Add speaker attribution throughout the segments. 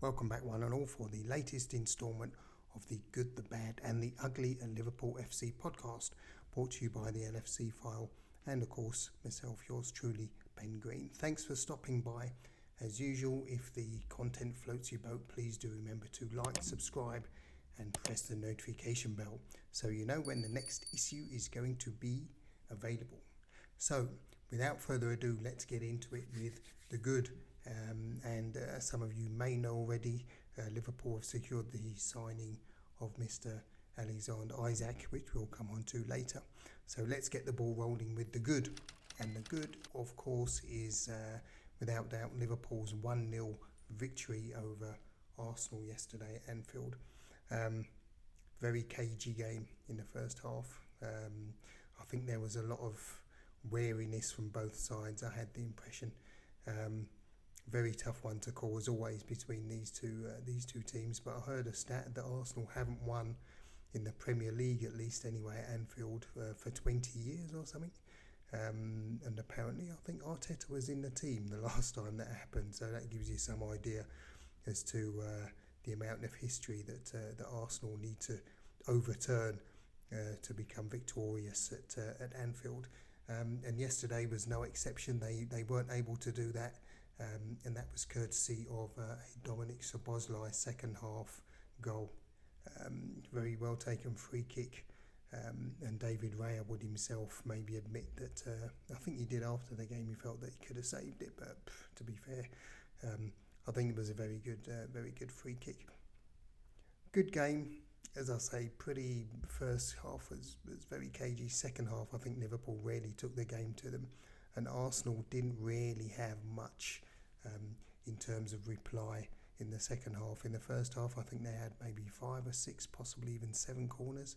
Speaker 1: Welcome back one and all for the latest instalment of the Good, the Bad and the Ugly at Liverpool FC podcast, brought to you by the LFC File and of course myself, yours truly, Ben Green. Thanks for stopping by. As usual, if the content floats your boat, please do remember to like, subscribe and press the notification bell so you know when the next issue is going to be available. So, without further ado, let's get into it with the good. Some of you may know already, Liverpool have secured the signing of Mr. Alexander Isak, which we'll come on to later. So let's get the ball rolling with the good. And the good, of course, is without doubt Liverpool's 1-0 victory over Arsenal yesterday at Anfield. Very cagey game in the first half. I think there was a lot of wariness from both sides. I had the impression. Very tough one to call as always between these two teams. But I heard a stat that Arsenal haven't won in the Premier League, at least anyway, at Anfield for 20 years or something. And apparently I think Arteta was in the team the last time that happened. So that gives you some idea as to the amount of history that Arsenal need to overturn to become victorious at Anfield. And yesterday was no exception. They weren't able to do that, and that was courtesy of a Dominic Szoboszlai second half goal. Very well taken free kick, and David Raya would himself maybe admit that I think he did after the game he felt that he could have saved it, but to be fair, I think it was a very good free kick. Good game. As I say, pretty first half was very cagey. Second half, I think Liverpool really took the game to them. And Arsenal didn't really have much in terms of reply in the second half. In the first half, I think they had maybe 5 or 6, possibly even 7 corners.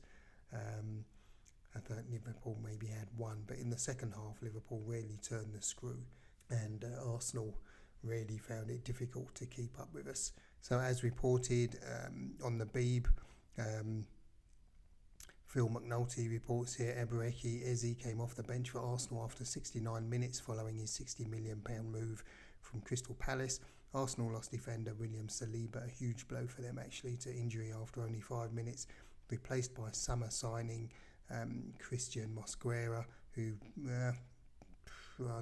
Speaker 1: I thought Liverpool maybe had 1. But in the second half, Liverpool really turned the screw. And Arsenal really found it difficult to keep up with us. So as reported on the Beeb, Phil McNulty reports here, Eberechi Eze came off the bench for Arsenal after 69 minutes following his £60 million move from Crystal Palace. Arsenal lost defender William Saliba, a huge blow for them actually, to injury after only 5 minutes, replaced by summer signing Christian Mosquera, who I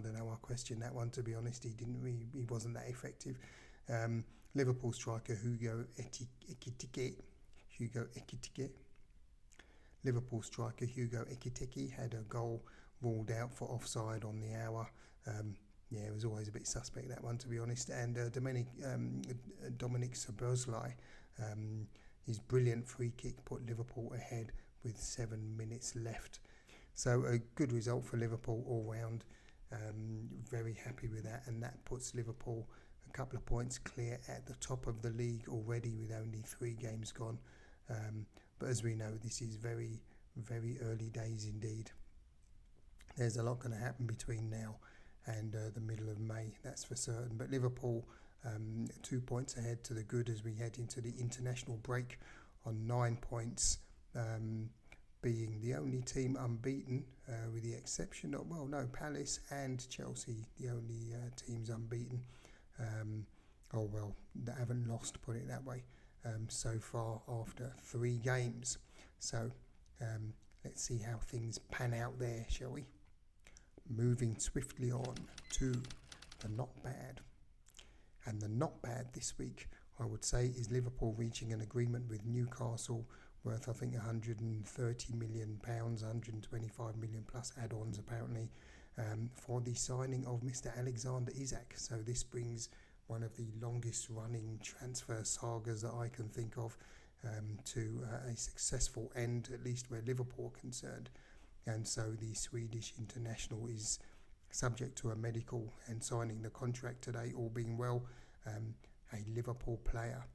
Speaker 1: don't know, I question that one, to be honest. He wasn't that effective. Liverpool striker Hugo Ekitike had a goal ruled out for offside on the hour. It was always a bit suspect, that one, to be honest. And Dominic Szoboszlai, his brilliant free kick put Liverpool ahead with 7 minutes left. So a good result for Liverpool all round. Very happy with that, and that puts Liverpool a couple of points clear at the top of the league already with only 3 games gone. But as we know, this is very, very early days indeed. There's a lot going to happen between now and the middle of May, that's for certain. But Liverpool 2 points ahead to the good as we head into the international break on 9 points, being the only team unbeaten, with the exception of, Palace and Chelsea, the only teams unbeaten. That haven't lost, put it that way, so far after 3 games. So let's see how things pan out there, shall we? Moving swiftly on to the not bad. And the not bad this week, I would say, is Liverpool reaching an agreement with Newcastle worth, I think, £130 million, 125 million plus add-ons apparently, for the signing of Mr. Alexander Isak. So this brings one of the longest running transfer sagas that I can think of to a successful end, at least where Liverpool are concerned. And so the Swedish international is subject to a medical and signing the contract today, all being well, a Liverpool player.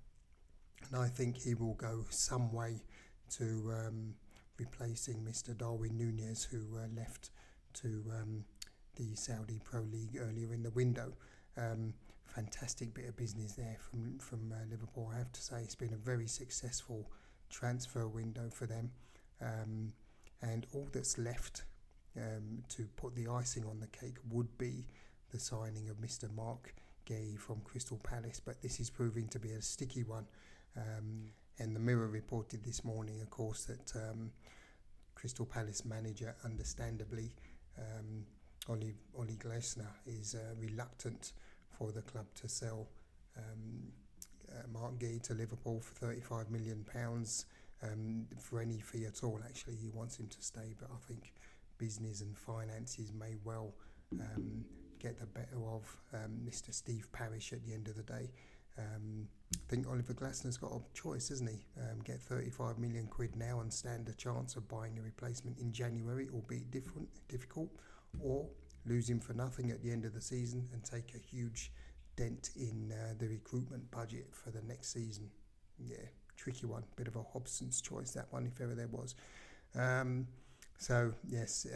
Speaker 1: And I think he will go some way to replacing Mr. Darwin Núñez, who left to the Saudi Pro League earlier in the window. Fantastic bit of business there from Liverpool, I have to say. It's been a very successful transfer window for them. And all that's left to put the icing on the cake would be the signing of Mr. Marc Guehi from Crystal Palace, but this is proving to be a sticky one. And the Mirror reported this morning, of course, that Crystal Palace manager, understandably, Oli Glasner, is reluctant for the club to sell Marc Guehi to Liverpool for £35 million for any fee at all. Actually, he wants him to stay, but I think business and finances may well get the better of Mr. Steve Parish at the end of the day. I think Oliver Glasner's got a choice, hasn't he? Get 35 million quid now and stand a chance of buying a replacement in January, albeit difficult, or lose him for nothing at the end of the season and take a huge dent in the recruitment budget for the next season. Yeah, tricky one. Bit of a Hobson's choice, that one, if ever there was. So, yes,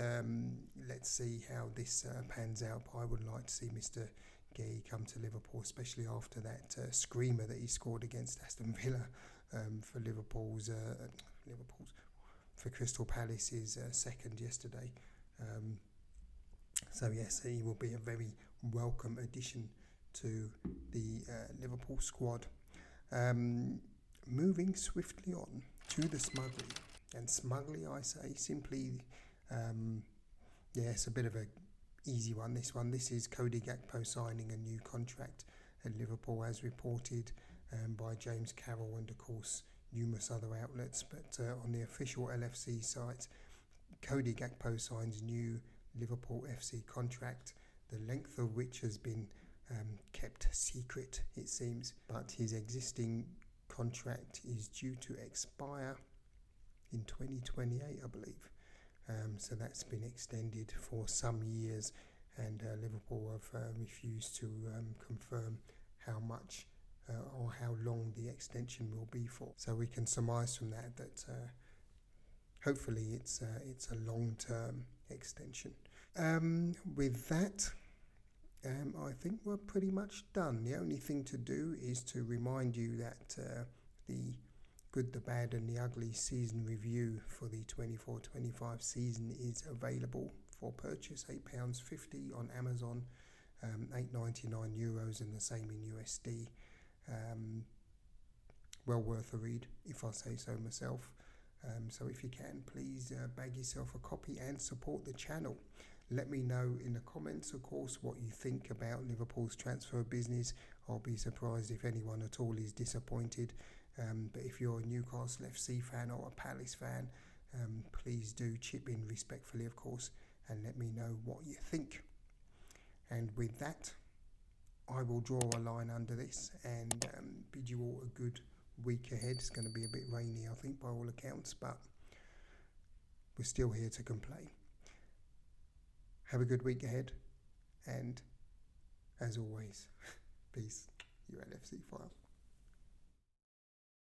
Speaker 1: let's see how this pans out. I would like to see Mr. Guehi come to Liverpool, especially after that screamer that he scored against Aston Villa for for Crystal Palace's second yesterday. So yes, he will be a very welcome addition to the Liverpool squad. Moving swiftly on to the Smugly, and Smugly, I say simply, it's a bit of a easy one. This is Cody Gakpo signing a new contract at Liverpool, as reported by James Carroll and of course numerous other outlets. But on the official LFC site, Cody Gakpo signs new Liverpool FC contract, the length of which has been kept secret, it seems. But his existing contract is due to expire in 2028, I believe. So that's been extended for some years, and Liverpool have refused to confirm how much or how long the extension will be for. So we can surmise from that hopefully it's a long-term extension. With that, I think we're pretty much done. The only thing to do is to remind you that the Good, the Bad and the Ugly season review for the 24-25 season is available for purchase, £8.50 on Amazon, €8.99 and the same in USD. Well worth a read, if I say so myself. So if you can, please bag yourself a copy and support the channel. Let me know in the comments, of course, what you think about Liverpool's transfer business. I'll be surprised if anyone at all is disappointed. But if you're a Newcastle FC fan or a Palace fan, please do chip in respectfully, of course, and let me know what you think. And with that, I will draw a line under this and bid you all a good week ahead. It's going to be a bit rainy, I think, by all accounts, but we're still here to complain. Have a good week ahead, and as always, peace, your LFC File.